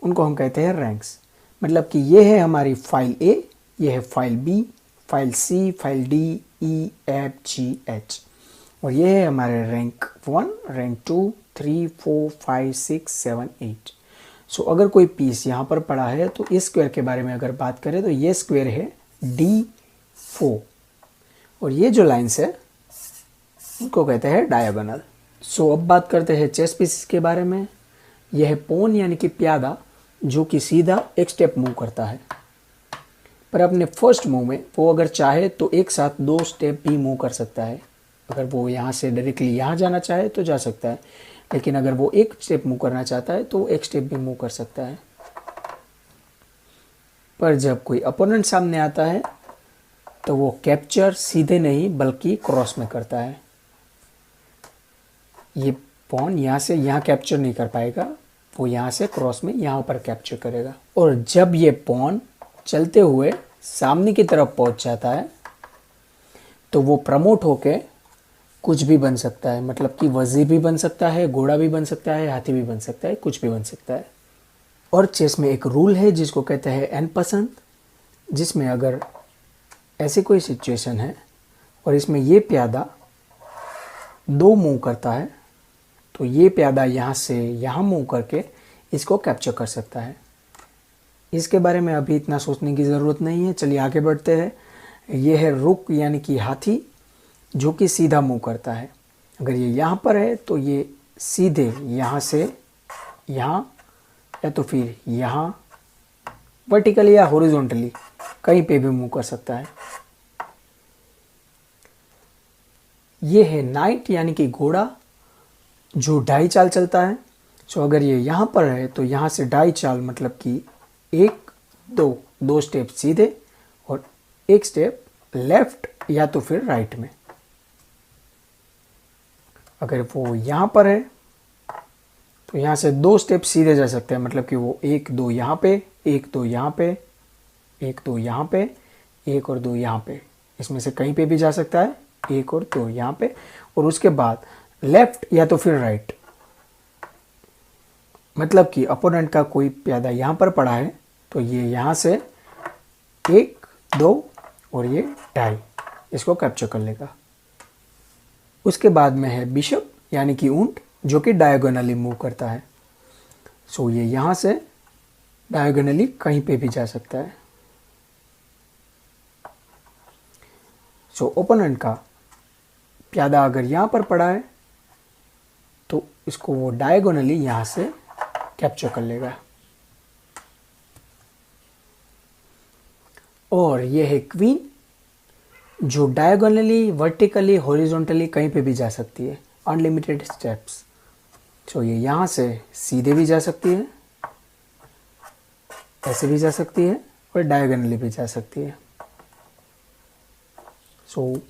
उनको हम कहते हैं रैंक्स। मतलब कि ये है हमारी फाइल ए, ये है file B, file C, file D, E, F, G, H, और ये है हमारे रैंक 1, रैंक 2, 3, 4, 5, 6, 7, 8। सो अगर कोई पीस यहाँ पर पड़ा है तो इस स्क्वायर के बारे में अगर बात करें तो ये स्क्वायर है D4, और ये जो लाइन्स है उनको कहते हैं डायगोनल। सो अब बात करते हैं चेस पीसेस के बारे में। यह है पॉन यानी कि प्यादा, जो कि सीधा एक स्टेप मूव करता है, पर अपने फर्स्ट मूव में वो अगर चाहे तो एक साथ 2 स्टेप भी मूव कर सकता है। अगर वो यहाँ से डायरेक्टली यहाँ जाना चाहे तो जा सकता है, लेकिन अगर वो एक स्टेप मूव करना चाहता है तो एक स्टेप भी मूव कर सकता है। पर जब कोई अपोनेंट सामने आता है तो वो कैप्चर सीधे नहीं बल्कि क्रॉस में करता है। ये पॉन यहाँ से यहाँ कैप्चर नहीं कर पाएगा, वो यहाँ से क्रॉस में यहाँ पर कैप्चर करेगा। और जब ये पॉन चलते हुए सामने की तरफ पहुँच जाता है तो वो प्रमोट होके कुछ भी बन सकता है। मतलब कि वज़ीर भी बन सकता है, घोड़ा भी बन सकता है, हाथी भी बन सकता है, कुछ भी बन सकता है। और चेस में एक रूल है जिसको कहते हैं एन पसंद, जिसमें अगर ऐसी कोई सिचुएशन है और इसमें ये प्यादा 2 मूव करता है तो ये प्यादा यहाँ से यहाँ मूव करके इसको कैप्चर कर सकता है। इसके बारे में अभी इतना सोचने की ज़रूरत नहीं है, चलिए आगे बढ़ते हैं। ये है रुक यानी कि हाथी, जो कि सीधा मूव करता है। अगर ये यहाँ पर है तो ये सीधे यहाँ से यहाँ या तो फिर यहाँ वर्टिकली या हॉरिजॉन्टली कहीं पे भी मूव कर सकता है। ये है नाइट यानी कि घोड़ा, जो 2.5 चाल चलता है। सो अगर ये यहाँ पर है तो यहाँ से 2.5 चाल मतलब कि 1, 2 स्टेप सीधे और 1 स्टेप लेफ्ट या तो फिर राइट में। अगर वो यहाँ पर है तो यहाँ से 2 स्टेप सीधे जा सकते हैं, मतलब कि वो 1, 2 यहाँ पे, 1, 2 यहाँ पे, 1, 2 यहाँ पे, 1 और 2 यहाँ पे, इसमें से कहीं पे भी जा सकता है, 1 और 2 यहाँ पे, और उसके बाद लेफ्ट या तो फिर राइट। मतलब कि अपोनेंट का कोई प्यादा यहाँ पर पड़ा है तो ये यहाँ से 1, 2 और ये 2.5 इसको कैप्चर कर लेगा। उसके बाद में है बिशप यानी कि ऊंट, जो कि डायगोनली मूव करता है। सो ये यहाँ से डायगोनली कहीं पे भी जा सकता है। सो ओपोनेंट का प्यादा अगर यहाँ पर पड़ा है तो इसको वो डायगोनली यहाँ से कैप्चर कर लेगा। और ये है क्वीन, जो डायगोनली, वर्टिकली, हॉरिजॉन्टली कहीं पे भी जा सकती है, अनलिमिटेड स्टेप्स। सो ये यहाँ से सीधे भी जा सकती है, ऐसे भी जा सकती है और डायगोनली भी जा सकती है। सो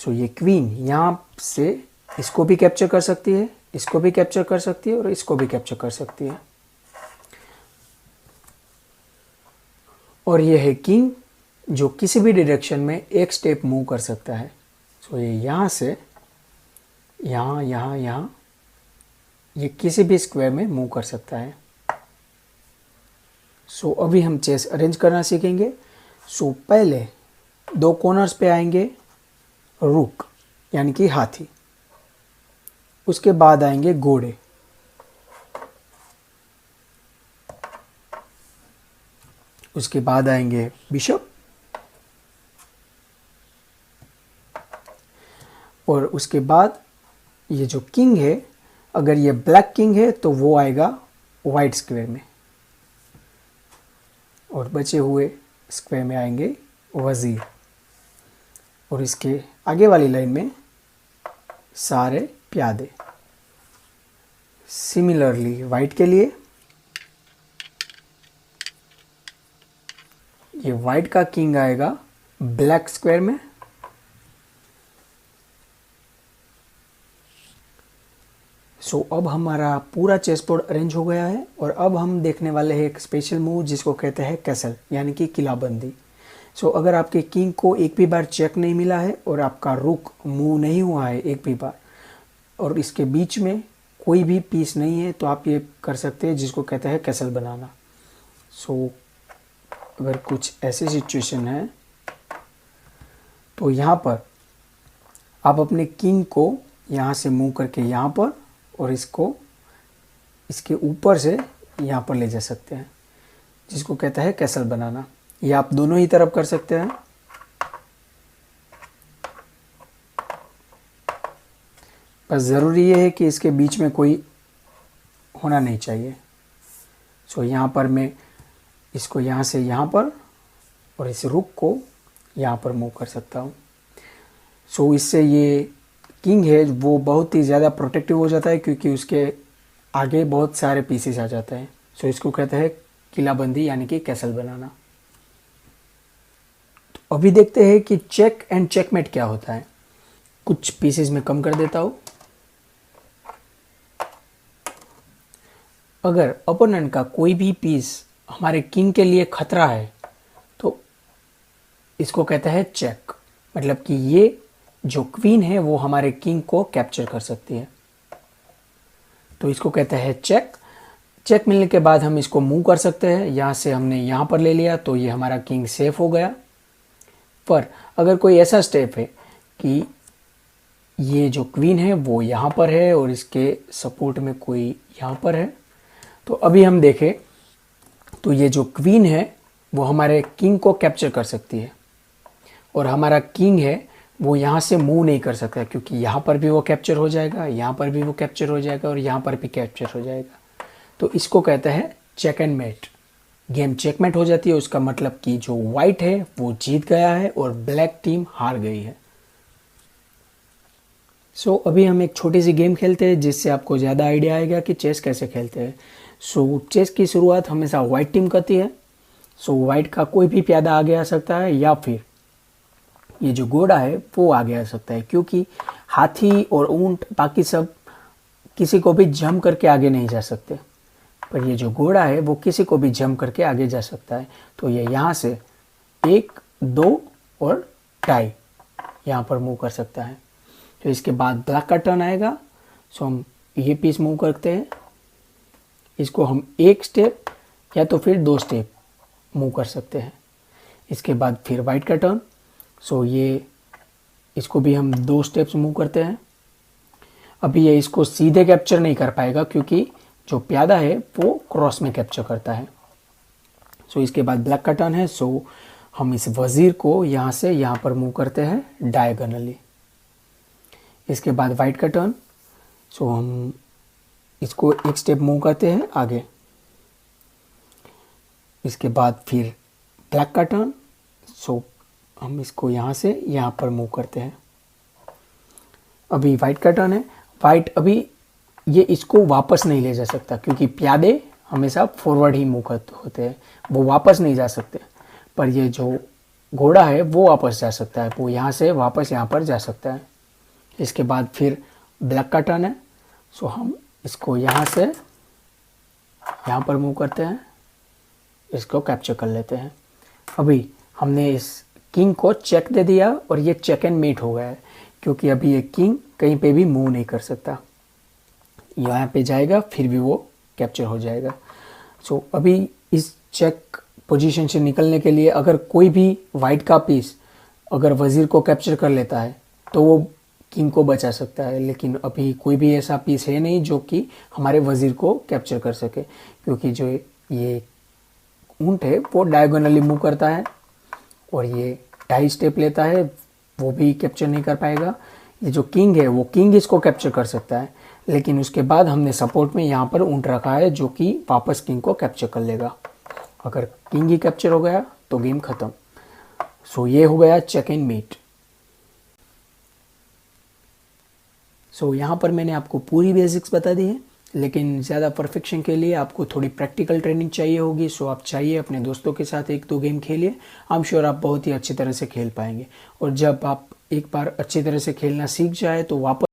ये क्वीन यहाँ से इसको भी कैप्चर कर सकती है, इसको भी कैप्चर कर सकती है और इसको भी कैप्चर कर सकती है। और ये है किंग, जो किसी भी डायरेक्शन में 1 स्टेप मूव कर सकता है। सो ये यहाँ से यहाँ यहाँ यहाँ ये किसी भी स्क्वायर में मूव कर सकता है। सो अभी हम चेस अरेंज करना सीखेंगे। सो पहले 2 कॉर्नर्स पे आएंगे रुक यानी कि हाथी, उसके बाद आएंगे घोड़े, उसके बाद आएंगे बिशप, और उसके बाद ये जो किंग है, अगर ये ब्लैक किंग है तो वो आएगा वाइट स्क्वायर में, और बचे हुए स्क्वायर में आएंगे वजीर, और इसके आगे वाली लाइन में सारे प्यादे। सिमिलरली वाइट के लिए ये वाइट का किंग आएगा ब्लैक स्क्वायर में, सो अब हमारा पूरा चेस बोर्ड अरेंज हो गया है। और अब हम देखने वाले हैं एक स्पेशल मूव जिसको कहते हैं कैसल यानी कि किलाबंदी। सो अगर आपके किंग को एक भी बार चेक नहीं मिला है और आपका रुक मूव नहीं हुआ है एक भी बार, और इसके बीच में कोई भी पीस नहीं है, तो आप ये कर सकते हैं जिसको कहते हैं कैसल बनाना। सो अगर कुछ ऐसी सिचुएशन है तो यहाँ पर आप अपने किंग को यहाँ से मूव करके यहाँ पर और इसको इसके ऊपर से यहाँ पर ले जा सकते हैं, जिसको कहता है कैसल बनाना। ये आप दोनों ही तरफ कर सकते हैं। बस ज़रूरी ये है कि इसके बीच में कोई होना नहीं चाहिए। सो यहाँ पर मैं इसको यहाँ से यहाँ पर और इस रुक को यहाँ पर मूव कर सकता हूँ। सो इससे ये किंग है वो बहुत ही ज़्यादा प्रोटेक्टिव हो जाता है, क्योंकि उसके आगे बहुत सारे पीसेस आ जाते हैं। सो इसको कहते हैं किलाबंदी यानी कि कैसल बनाना। तो अभी देखते हैं कि चेक एंड चेकमेट क्या होता है। कुछ पीसेस में कम कर देता हूँ। अगर ओपोनेंट का कोई भी पीस हमारे किंग के लिए खतरा है तो इसको कहता है चेक, मतलब कि ये जो क्वीन है वो हमारे किंग को कैप्चर कर सकती है, तो इसको कहते हैं चेक। चेक मिलने के बाद हम इसको मूव कर सकते हैं। यहाँ से हमने यहाँ पर ले लिया तो ये हमारा किंग सेफ हो गया। पर अगर कोई ऐसा स्टेप है कि ये जो क्वीन है वो यहाँ पर है और इसके सपोर्ट में कोई यहाँ पर है, तो अभी हम देखें तो ये जो क्वीन है वो हमारे किंग को कैप्चर कर सकती है, और हमारा किंग है वो यहाँ से मूव नहीं कर सकता, क्योंकि यहाँ पर भी वो कैप्चर हो जाएगा, यहाँ पर भी वो कैप्चर हो जाएगा और यहाँ पर भी कैप्चर हो जाएगा। तो इसको कहते हैं check and mate. Game checkmate हो जाती है, उसका मतलब कि जो वाइट है वो जीत गया है और ब्लैक टीम हार गई है। सो अभी हम एक छोटी सी गेम खेलते हैं जिससे आपको ज़्यादा आइडिया आएगा कि चेस कैसे खेलते हैं। सो चेस की शुरुआत हमेशा वाइट टीम करती है। सो वाइट का कोई भी प्यादा आगे आ सकता है या फिर ये जो घोड़ा है वो आगे आ सकता है, क्योंकि हाथी और ऊंट बाकी सब किसी को भी जम करके आगे नहीं जा सकते, पर ये जो घोड़ा है वो किसी को भी जम करके आगे जा सकता है। तो ये यहाँ से 1, 2 और टाई यहाँ पर मूव कर सकता है। तो इसके बाद ब्लैक का टर्न आएगा। सो हम ये पीस मूव करते हैं, इसको हम 1 स्टेप या तो फिर 2 स्टेप मूव कर सकते हैं। इसके बाद फिर वाइट का टर्न। सो ये इसको भी हम 2 स्टेप्स मूव करते हैं। अभी ये इसको सीधे कैप्चर नहीं कर पाएगा, क्योंकि जो प्यादा है वो क्रॉस में कैप्चर करता है। सो इसके बाद ब्लैक का टर्न है। सो हम इस वजीर को यहाँ से यहाँ पर मूव करते हैं डायगोनली। इसके बाद वाइट का टर्न। सो हम इसको 1 स्टेप मूव करते हैं आगे। इसके बाद फिर ब्लैक का टर्न। सो हम इसको यहाँ से यहाँ पर मूव करते हैं। अभी वाइट का टर्न है। वाइट अभी ये इसको वापस नहीं ले जा सकता, क्योंकि प्यादे हमेशा फॉरवर्ड ही मूव होते हैं, वो वापस नहीं जा सकते। पर ये जो घोड़ा है वो वापस जा सकता है, वो यहाँ से वापस यहाँ पर जा सकता है। इसके बाद फिर ब्लैक का टर्न है। सो हम इसको यहाँ से यहाँ पर मूव करते हैं, इसको कैप्चर कर लेते हैं। अभी हमने इस किंग को चेक दे दिया और ये चेक एंड मेट हो गया है, क्योंकि अभी ये किंग कहीं पे भी मूव नहीं कर सकता। यहाँ पे जाएगा फिर भी वो कैप्चर हो जाएगा। सो अभी इस चेक पोजीशन से निकलने के लिए अगर कोई भी वाइट का पीस अगर वजीर को कैप्चर कर लेता है तो वो किंग को बचा सकता है, लेकिन अभी कोई भी ऐसा पीस है नहीं जो कि हमारे वजीर को कैप्चर कर सके, क्योंकि जो ये ऊंट है वो डायगोनली मूव करता है और ये 2.5 स्टेप लेता है, वो भी कैप्चर नहीं कर पाएगा। ये जो किंग है वो किंग इसको कैप्चर कर सकता है, लेकिन उसके बाद हमने सपोर्ट में यहाँ पर ऊंट रखा है जो कि वापस किंग को कैप्चर कर लेगा। अगर किंग ही कैप्चर हो गया तो गेम खत्म। सो ये हो गया चेक एंड मेट। सो यहाँ पर मैंने आपको पूरी बेसिक्स बता दी है, लेकिन ज़्यादा परफेक्शन के लिए आपको थोड़ी प्रैक्टिकल ट्रेनिंग चाहिए होगी। सो आप चाहिए अपने दोस्तों के साथ 1-2 गेम खेलिए, आई एम श्योर आप बहुत ही अच्छी तरह से खेल पाएंगे। और जब आप एक बार अच्छी तरह से खेलना सीख जाए तो वापस